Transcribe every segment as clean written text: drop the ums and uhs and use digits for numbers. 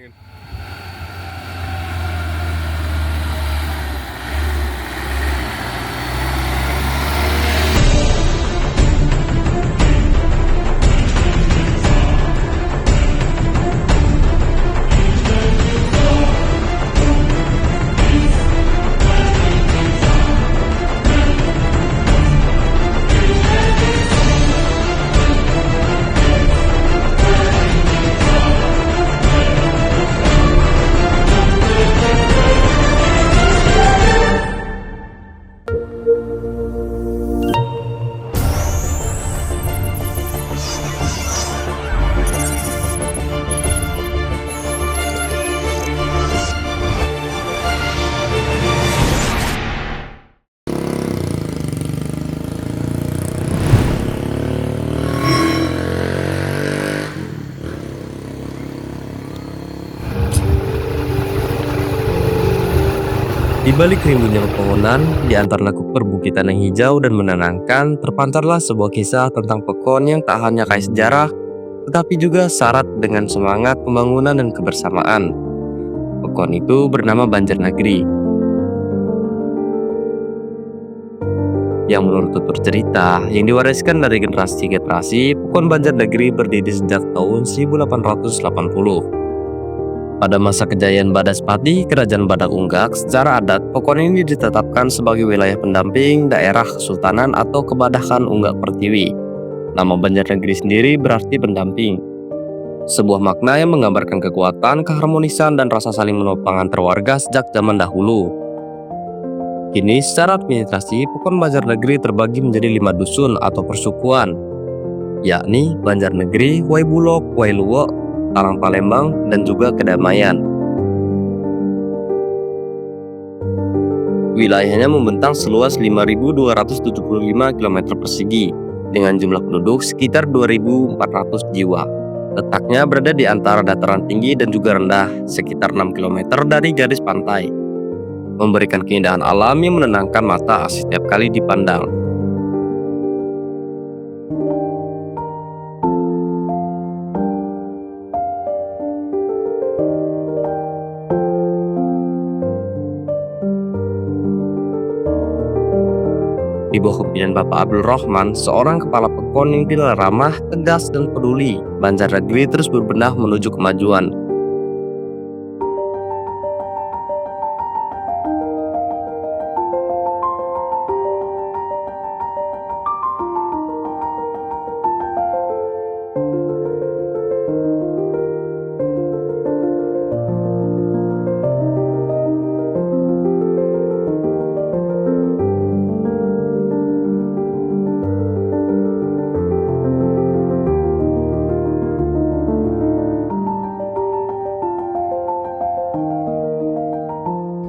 bayangin. Di balik rimbunnya pepohonan, di antara lekuk perbukitan yang hijau dan menenangkan, terpancarlah sebuah kisah tentang Pekon yang tak hanya kaya sejarah, tetapi juga syarat dengan semangat pembangunan dan kebersamaan. Pekon itu bernama Banjarnagri, yang menurut tutur cerita yang diwariskan dari generasi ke generasi, Pekon Banjarnagri berdiri sejak tahun 1880. Pada masa kejayaan Badaspati, Kerajaan Badak Unggak, secara adat, Pekon ini ditetapkan sebagai wilayah pendamping daerah Kesultanan atau Kebadakan Unggak Pertiwi. Nama Banjarnagri sendiri berarti pendamping. Sebuah makna yang menggambarkan kekuatan, keharmonisan, dan rasa saling menopang antar warga sejak zaman dahulu. Kini, secara administrasi, Pekon Banjarnagri terbagi menjadi 5 dusun atau persukuan, yakni Banjarnegri, Waibulok, Wailuwo, Tarang Palembang, dan juga Kedamaian. Wilayahnya membentang seluas 5.275 km persegi dengan jumlah penduduk sekitar 2.400 jiwa. Letaknya berada di antara dataran tinggi dan juga rendah, sekitar 6 km dari garis pantai, memberikan keindahan alam yang menenangkan mata setiap kali dipandang. Di bawah kepemimpinan Bapak Abdul Rahman, seorang kepala Pekon yang dinilai ramah, tegas, dan peduli, Banjarnagri terus berbenah menuju kemajuan.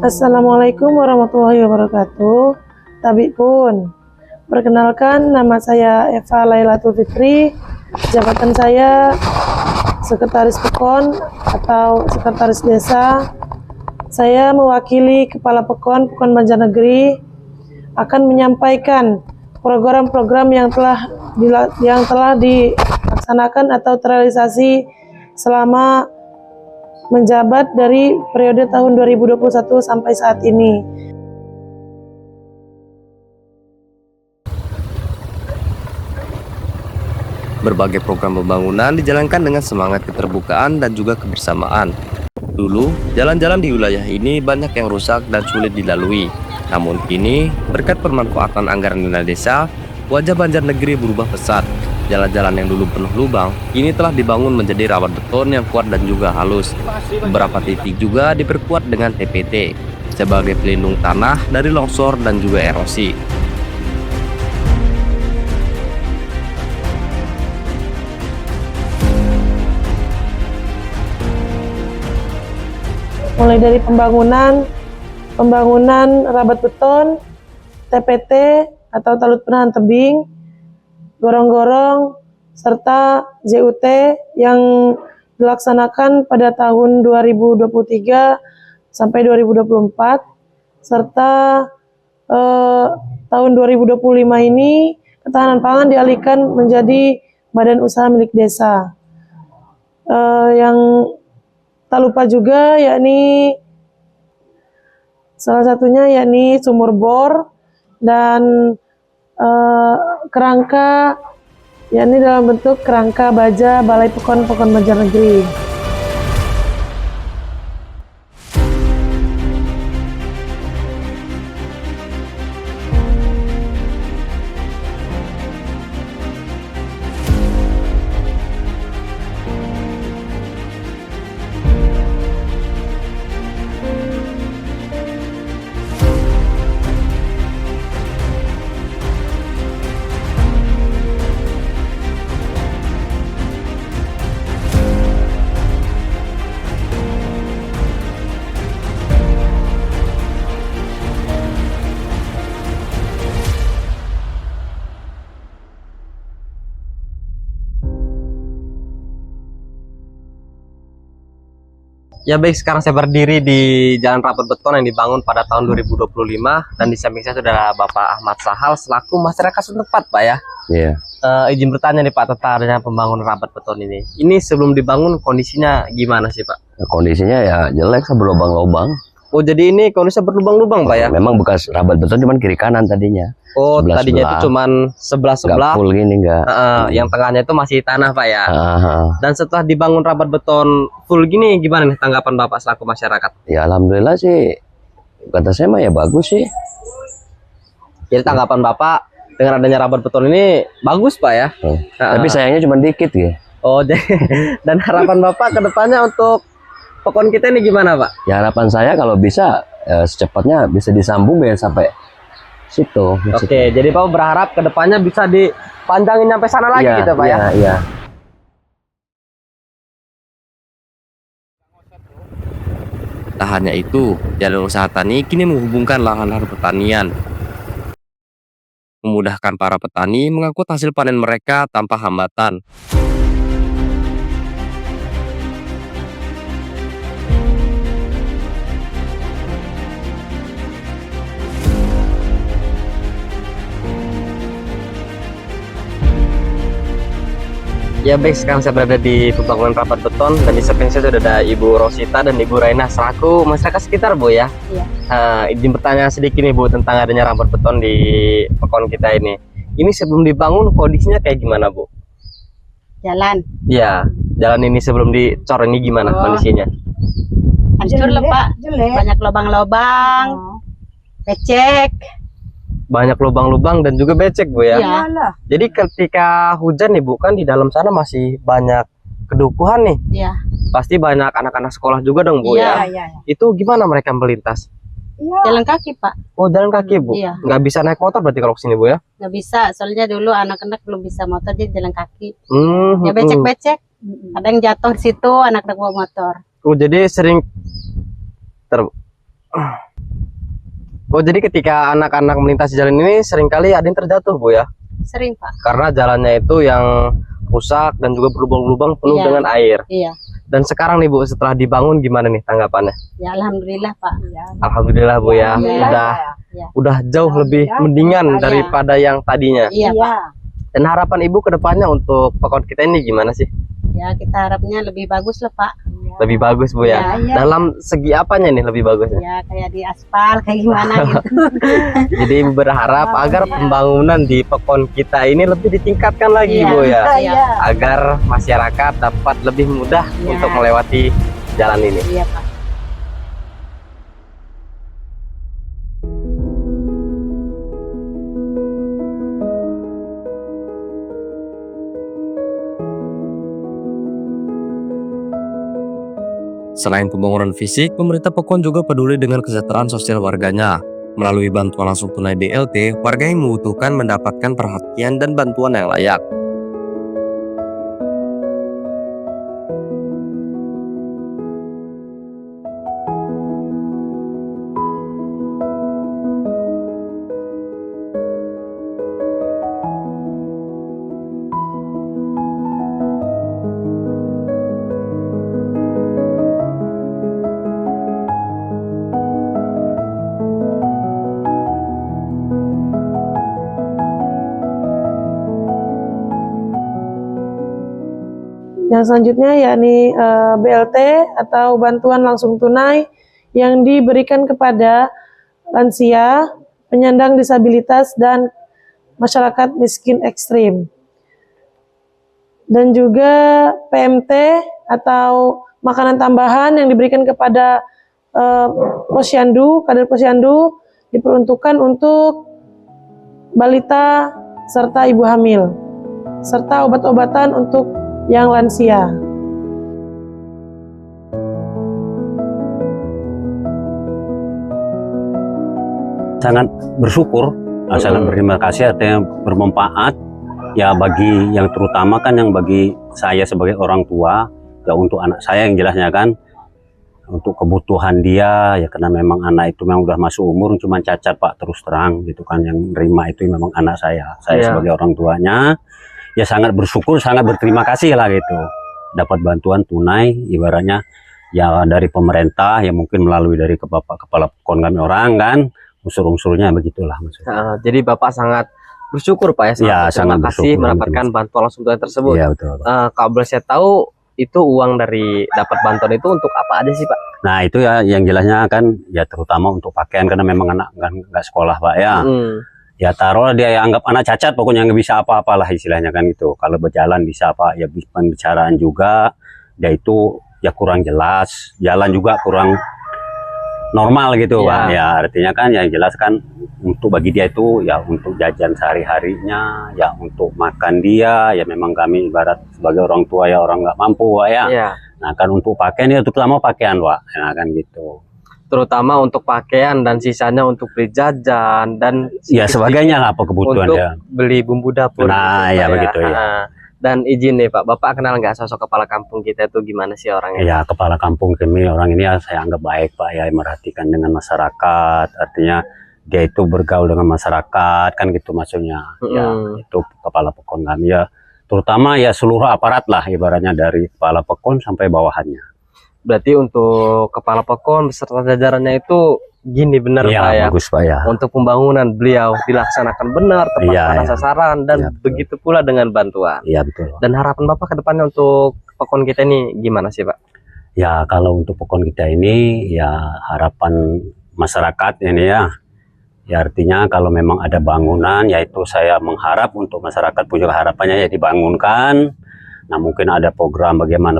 Assalamualaikum warahmatullahi wabarakatuh. Tabik pun, perkenalkan nama saya Eva Lailatul Fitri. Jabatan saya Sekretaris Pekon atau Sekretaris Desa. Saya mewakili Kepala Pekon Banjarnagri akan menyampaikan program-program yang telah dilaksanakan atau terrealisasi selama menjabat dari periode tahun 2021 sampai saat ini. Berbagai program pembangunan dijalankan dengan semangat keterbukaan dan juga kebersamaan. Dulu, jalan-jalan di wilayah ini banyak yang rusak dan sulit dilalui. Namun kini, berkat pemanfaatan anggaran dana desa, wajah Banjarnagri berubah pesat. Jalan-jalan yang dulu penuh lubang, kini telah dibangun menjadi rawan beton yang kuat dan juga halus. Beberapa titik juga diperkuat dengan TPT sebagai pelindung tanah dari longsor dan juga erosi. Mulai dari pembangunan rabat beton, TPT atau talut penahan tebing, gorong-gorong, serta JUT yang dilaksanakan pada tahun 2023 sampai 2024, serta tahun 2025 ini ketahanan pangan dialihkan menjadi badan usaha milik desa. Yang tak lupa juga yakni salah satunya yakni sumur bor dan kerangka yakni dalam bentuk kerangka baja Balai Pekon Banjarnegeri. Ya baik, sekarang saya berdiri di Jalan Rapat Beton yang dibangun pada tahun 2025 dan di samping saya sudah ada Bapak Ahmad Sahal selaku masyarakat setempat, Pak ya. Iya. Izin bertanya nih Pak tentang adanya pembangunan Rapat Beton ini. Ini sebelum dibangun kondisinya gimana sih Pak? Kondisinya ya jelek, berlubang-lubang. Oh jadi ini kondisinya berlubang-lubang Pak ya? Memang bekas rabat beton cuman kiri kanan tadinya. Oh Sebelah- tadinya itu sebelah. cuman sebelah-sebelah. Nggak full gini enggak. Yang tengahnya itu masih tanah Pak ya. Ah. Dan setelah dibangun Rapat Beton full gini gimana nih tanggapan Bapak selaku masyarakat? Ya alhamdulillah sih. Kata saya mah ya bagus sih. Jadi tanggapan Bapak dengan adanya Rapat Beton ini bagus Pak ya? Tapi sayangnya cuma dikit ya. Oh, dan harapan Bapak ke depannya untuk pekon kita ini gimana, Pak? Ya harapan saya kalau bisa secepatnya bisa disambung ya sampai situ. Oke, jadi Bapak berharap ke depannya bisa dipanjangin sampai sana lagi Iya, gitu, Pak ya? Iya. Tak hanya itu, jalur usaha tani kini menghubungkan lahan-lahan pertanian, memudahkan para petani mengangkut hasil panen mereka tanpa hambatan. Ya baik, sekarang saya berada di pembangunan Rapat Beton dan di samping saya sudah ada Ibu Rosita dan Ibu Raina selaku masyarakat sekitar, Bu ya. Iya. Izin bertanya sedikit nih Bu tentang adanya Rapat Beton di pekon kita ini. Ini sebelum dibangun kondisinya kayak gimana, Bu? Jalan Ya, jalan ini sebelum dicor ini gimana kondisinya? hancur lah Pak, banyak lubang-lubang, becek. Banyak lubang-lubang dan juga becek, Bu ya. Iya. Jadi ketika hujan nih Bu, kan di dalam sana masih banyak kedukuhan nih. Iya. Pasti banyak anak-anak sekolah juga dong, Bu ya. Iya. Itu gimana mereka melintas? Jalan kaki Pak, Oh, jalan kaki, Bu. Iya. Nggak bisa naik motor berarti kalau kesini, Bu ya? nggak bisa. Soalnya dulu anak-anak belum bisa motor, jadi jalan kaki. Ya Hmm. becek-becek. Ada yang jatuh di situ, anak-anak bawa motor. Oh, jadi sering Oh, jadi ketika anak-anak melintasi jalan ini seringkali ada yang terjatuh, Bu ya? Sering Pak. Karena jalannya itu yang rusak dan juga berlubang-lubang penuh Iya. dengan air. Iya. Dan sekarang nih Bu, setelah dibangun gimana nih tanggapannya? Ya alhamdulillah Pak. Alhamdulillah Bu ya, Alhamdulillah. udah jauh lebih mendingan daripada yang tadinya. Iya Pak. Dan harapan Ibu ke depannya untuk pekon kita ini gimana sih? Ya kita harapnya lebih bagus lah Pak. Lebih bagus Bu ya? Iya. Dalam segi apanya nih lebih bagusnya? Ya kayak di aspal kayak gimana gitu. Jadi Ibu berharap agar pembangunan di pekon kita ini lebih ditingkatkan lagi Iya. Bu ya? Iya. Agar masyarakat dapat lebih mudah Iya. untuk melewati jalan ini. Iya Pak. Selain pembangunan fisik, pemerintah Pekon juga peduli dengan kesejahteraan sosial warganya. Melalui bantuan langsung tunai BLT, warga yang membutuhkan mendapatkan perhatian dan bantuan yang layak. Yang selanjutnya yakni BLT atau bantuan langsung tunai yang diberikan kepada lansia, penyandang disabilitas, dan masyarakat miskin ekstrim. Dan juga PMT atau makanan tambahan yang diberikan kepada posyandu, kader posyandu, diperuntukkan untuk balita serta ibu hamil, serta obat-obatan untuk yang lansia. Sangat bersyukur, sangat berterima kasih, artinya bermanfaat ya bagi yang terutama kan yang bagi saya sebagai orang tua ya, untuk anak saya yang jelasnya kan, untuk kebutuhan dia ya, karena memang anak itu memang udah masuk umur, cuma cacat Pak, terus terang gitu kan, yang nerima itu memang anak saya sebagai orang tuanya ya sangat bersyukur, sangat berterima kasih lah gitu, dapat bantuan tunai ibaratnya ya dari pemerintah ya, mungkin melalui dari kepala pekon kami orang kan, unsur-unsurnya begitulah maksudnya. Jadi Bapak sangat bersyukur Pak ya, sangat terima kasih bersyukur, mendapatkan bantuan langsung tunai tersebut. Iya betul. Kalau boleh saya tahu, itu uang dari dapat bantuan itu untuk apa aja sih Pak? Nah itu ya yang jelasnya kan ya terutama untuk pakaian, karena memang anak kan nggak sekolah Pak ya. Ya taruh dia ya, anggap anak cacat pokoknya nggak bisa apa-apalah istilahnya kan gitu. Kalau berjalan bisa Pak ya, pembicaraan juga dia itu ya kurang jelas, jalan juga kurang normal gitu Pak ya, artinya kan yang jelas kan untuk bagi dia itu ya untuk jajan sehari-harinya ya, untuk makan dia ya, memang kami ibarat sebagai orang tua ya, orang nggak mampu Pak ya. Nah kan untuk pakaian ya terutama pakaian Pak ya kan gitu, terutama untuk pakaian dan sisanya untuk beli jajan dan ya sebagainya lah apa kebutuhan untuk ya, beli bumbu dapur. Nah gitu, ya begitu ya. Dan izin nih Pak, Bapak kenal nggak sosok kepala kampung kita itu gimana sih orangnya? Ya kepala kampung kami orang ini ya saya anggap baik Pak ya, merhatikan dengan masyarakat, artinya dia itu bergaul dengan masyarakat kan gitu maksudnya. Ya itu kepala pekon kami ya, terutama ya seluruh aparat lah ibaratnya, dari kepala pekon sampai bawahannya. Berarti Untuk kepala pekon beserta jajarannya itu gini benar ya, Pak ya, bagus Pak ya, untuk pembangunan beliau dilaksanakan benar, tepat pada sasaran, dan begitu pula dengan bantuan. Iya betul. Dan harapan Bapak ke depannya untuk pekon kita ini gimana sih Pak? Ya kalau untuk pekon kita ini ya harapan masyarakat ini ya, ya artinya kalau memang ada bangunan yaitu saya mengharap untuk masyarakat punya harapannya ya dibangunkan. Nah mungkin ada program bagaimana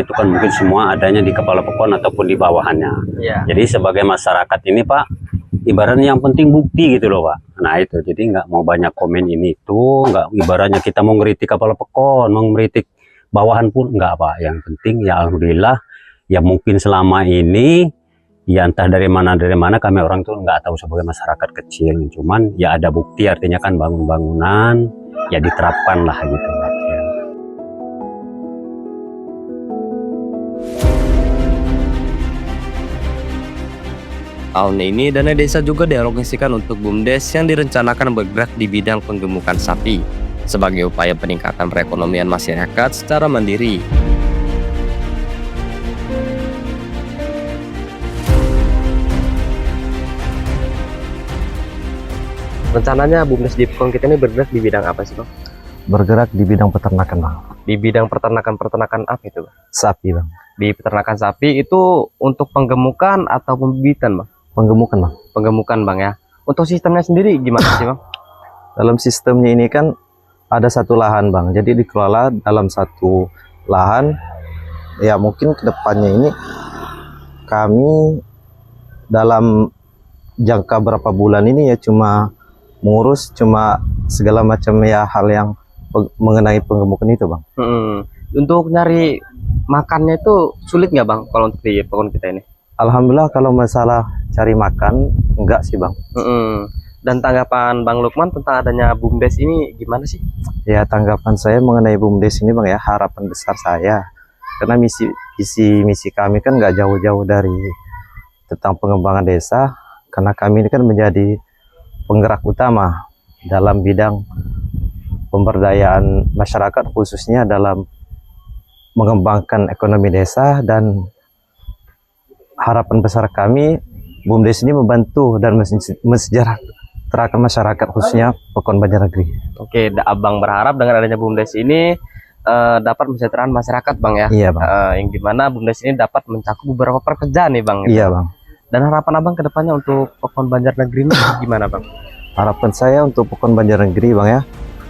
itu kan mungkin semua adanya di kepala pekon ataupun di bawahannya. Jadi sebagai masyarakat ini Pak, ibaratnya yang penting bukti gitu loh Pak. Nah itu jadi nggak mau banyak komen ini itu, nggak ibaratnya kita mau ngeritik kepala pekon, mau ngeritik bawahan pun nggak Pak. Yang penting ya alhamdulillah ya, mungkin selama ini ya entah dari mana kami orang tuh nggak tahu sebagai masyarakat kecil, cuman ya ada bukti, artinya kan bangun-bangunan ya diterapkan lah gitu Pak. Tahun ini dana desa juga dialokasikan untuk BUMDes yang direncanakan bergerak di bidang penggemukan sapi sebagai upaya peningkatan perekonomian masyarakat secara mandiri. Rencananya BUMDes di pekon kita ini bergerak di bidang apa sih Bang? Bergerak di bidang peternakan Bang. Di bidang peternakan apa itu Bang? Sapi Bang. Di peternakan sapi itu untuk penggemukan atau pembibitan Bang? Penggemukan Bang. Penggemukan Bang ya. Untuk sistemnya sendiri gimana sih Bang? Dalam sistemnya ini kan ada satu lahan Bang, jadi dikelola dalam satu lahan. Ya mungkin kedepannya ini kami dalam jangka berapa bulan ini ya cuma mengurus segala macam ya hal yang mengenai penggemukan itu Bang. Untuk nyari makannya itu sulit nggak Bang kalau untuk di pekon kita ini? Alhamdulillah kalau masalah cari makan enggak sih Bang. Dan tanggapan Bang Lukman tentang adanya BUMDes ini gimana sih? Ya tanggapan saya mengenai BUMDes ini Bang ya, harapan besar saya karena misi kami kan nggak jauh-jauh dari tentang pengembangan desa, karena kami ini kan menjadi penggerak utama dalam bidang pemberdayaan masyarakat, khususnya dalam mengembangkan ekonomi desa. Dan harapan besar kami BUMDes ini membantu dan mensejahterakan masyarakat, khususnya pekon Banjarnegri. Oke, Abang berharap dengan adanya BUMDes ini dapat kesejahteraan masyarakat Bang ya. Iya Bang. Yang dimana BUMDes ini dapat mencakup beberapa pekerjaan nih Bang. Iya Bang. Dan harapan Abang kedepannya untuk Pokon Banjarnegeri ini gimana Bang? Harapan saya untuk Pokon Banjarnegeri Bang ya,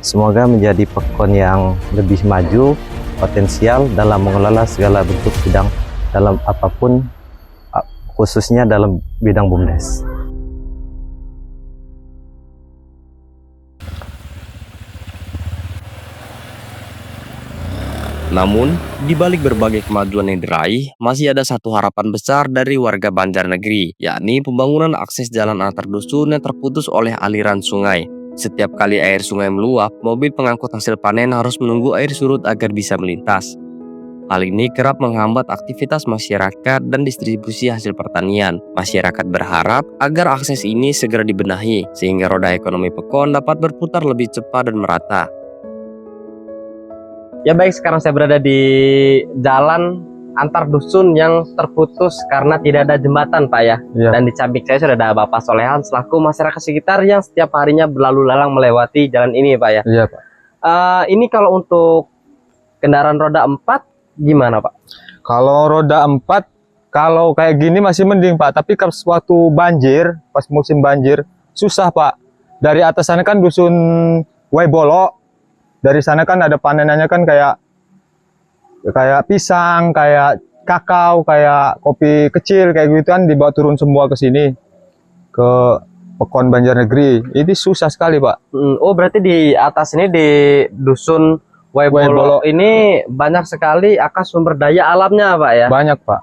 semoga menjadi pekon yang lebih maju, potensial dalam mengelola segala bentuk bidang dalam apapun, khususnya dalam bidang BUMDes. Namun, di balik berbagai kemajuan yang diraih, masih ada satu harapan besar dari warga Banjarnegeri, yakni pembangunan akses jalan antar dusun yang terputus oleh aliran sungai. Setiap kali air sungai meluap, mobil pengangkut hasil panen harus menunggu air surut agar bisa melintas. Hal ini kerap menghambat aktivitas masyarakat dan distribusi hasil pertanian. Masyarakat berharap agar akses ini segera dibenahi, sehingga roda ekonomi Pekon dapat berputar lebih cepat dan merata. Ya baik, sekarang saya berada di jalan antar dusun yang terputus karena tidak ada jembatan Pak ya. Dan di samping saya sudah ada Bapak Solehan selaku masyarakat sekitar yang setiap harinya berlalu lalang melewati jalan ini Pak ya. Iya Pak. Ini kalau untuk kendaraan roda 4 gimana Pak? Kalau roda 4, kalau kayak gini masih mending Pak, tapi pas waktu banjir, pas musim banjir, susah Pak. Dari atas sana kan dusun Waibolo, dari sana kan ada panenannya kan kayak pisang, kayak kakao, kayak kopi kecil, kayak gitu kan dibawa turun semua ke sini, ke Pekon Banjarnegeri. Ini susah sekali Pak. Oh berarti di atas ini di dusun Waibolo ini banyak sekali akas sumber daya alamnya Pak ya? Banyak Pak.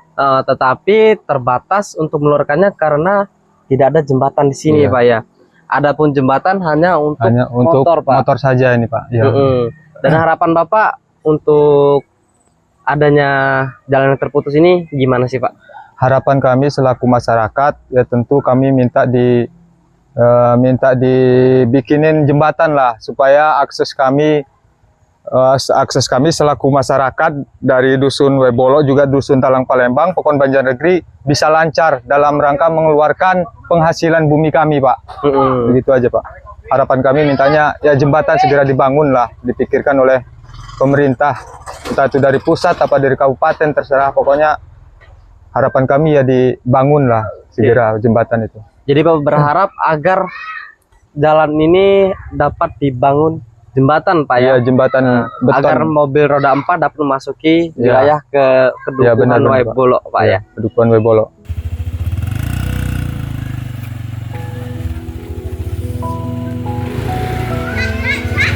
Tetapi terbatas untuk mengeluarkannya karena tidak ada jembatan di sini Pak ya. Adapun jembatan hanya untuk motor Pak. Motor saja ini Pak. Ya. Dan harapan Bapak untuk adanya jalan yang terputus ini gimana sih Pak? Harapan kami selaku masyarakat ya tentu kami minta dibikinin jembatan lah supaya akses kami selaku masyarakat dari dusun Waibolo juga dusun Talang Palembang, Pekon Banjarnegeri bisa lancar dalam rangka mengeluarkan penghasilan bumi kami Pak. Begitu aja Pak. Harapan kami mintanya ya jembatan segera dibangun lah, dipikirkan oleh pemerintah, entah itu dari pusat apa dari kabupaten terserah, pokoknya harapan kami ya dibangun lah segera jembatan itu. Jadi Bapak berharap agar jalan ini dapat dibangun jembatan Pak ya, jembatan beton. Agar mobil roda 4 dapat memasuki wilayah ke Kedukuhan Waibolo Pak ya. Kedukuhan Waibolo.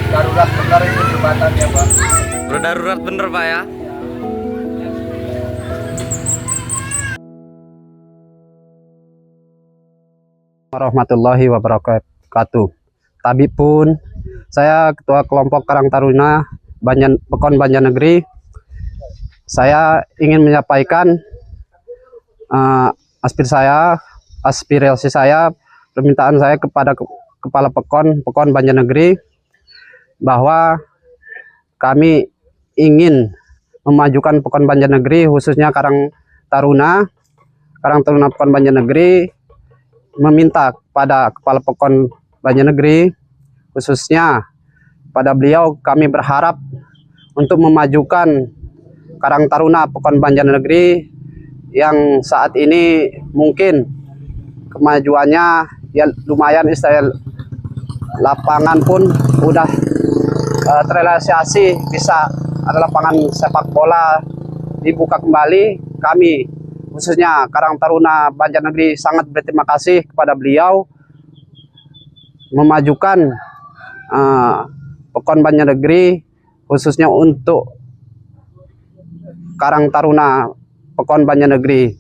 Darurat benar itu jembatannya Pak. Darurat bener Pak ya. Warahmatullahi wabarakatuh. Tabib pun saya Ketua Kelompok Karang Taruna Pekon Banjarnegeri. Saya ingin menyampaikan aspirasi saya, permintaan saya kepada Kepala Pekon Banjarnegeri bahwa kami ingin memajukan Pekon Banjarnegeri, khususnya Karang Taruna Pekon Banjarnegeri, meminta kepada Kepala Pekon Banjarnegeri, khususnya pada beliau, kami berharap untuk memajukan Karang Taruna Pekon Banjarnegeri yang saat ini mungkin kemajuannya ya lumayan, lapangan pun udah terrealisasi, bisa ada lapangan sepak bola dibuka kembali. Kami khususnya Karang Taruna Banjarnegeri sangat berterima kasih kepada beliau memajukan Pekon Banjarnegeri, khususnya untuk Karang Taruna Pekon Banjarnegeri.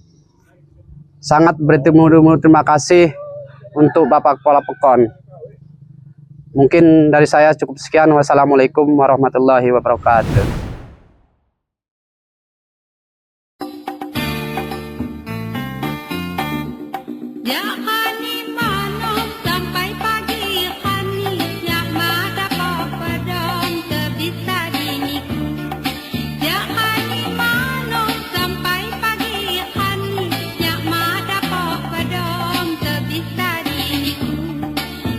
Sangat berterima kasih untuk Bapak Kepala Pekon. Mungkin dari saya cukup sekian. Wassalamualaikum warahmatullahi wabarakatuh.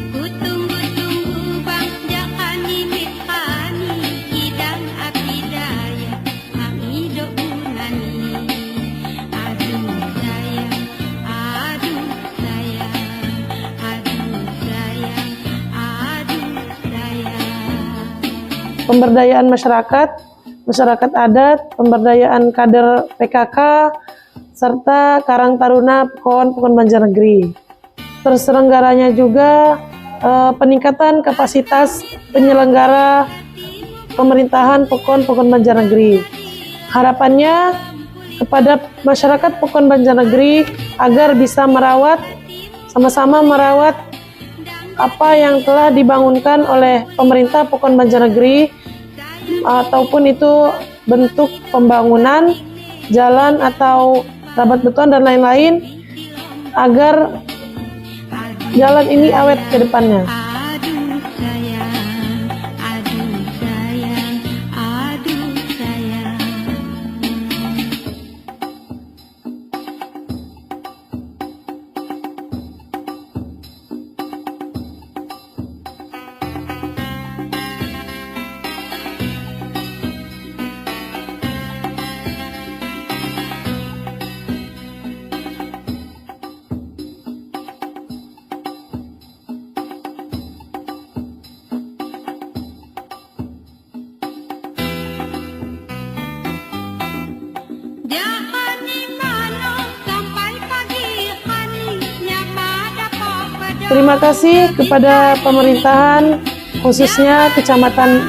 Ku tunggu-tunggu bang, jangan nimit kani, hidang api pemberdayaan masyarakat, masyarakat adat, pemberdayaan kader PKK, serta Karang Taruna Pokon Banjarnegri. Terselenggaranya juga peningkatan kapasitas penyelenggara pemerintahan Pokon Banjarnegri. Harapannya kepada masyarakat Pokon Banjarnegri agar bisa sama-sama merawat apa yang telah dibangunkan oleh pemerintah Pokon Banjarnegri, ataupun itu bentuk pembangunan jalan atau rabat beton dan lain-lain, agar jalan ini awet ke depannya. Terima kasih kepada pemerintahan, khususnya Kecamatan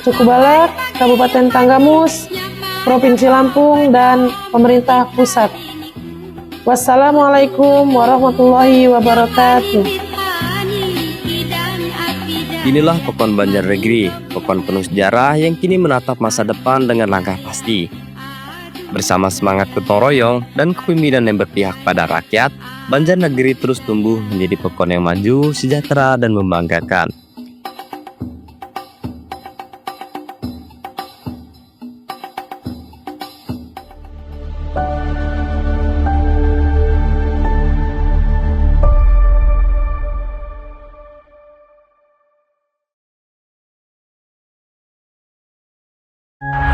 Cukubalak, Kabupaten Tanggamus, Provinsi Lampung, dan pemerintah pusat. Wassalamualaikum warahmatullahi wabarakatuh. Inilah Pokon Banjarnegri, pokon penuh sejarah yang kini menatap masa depan dengan langkah pasti. Bersama semangat gotong royong dan kepemimpinan yang berpihak pada rakyat, Banjarnegri terus tumbuh menjadi pokon yang maju, sejahtera, dan membanggakan. You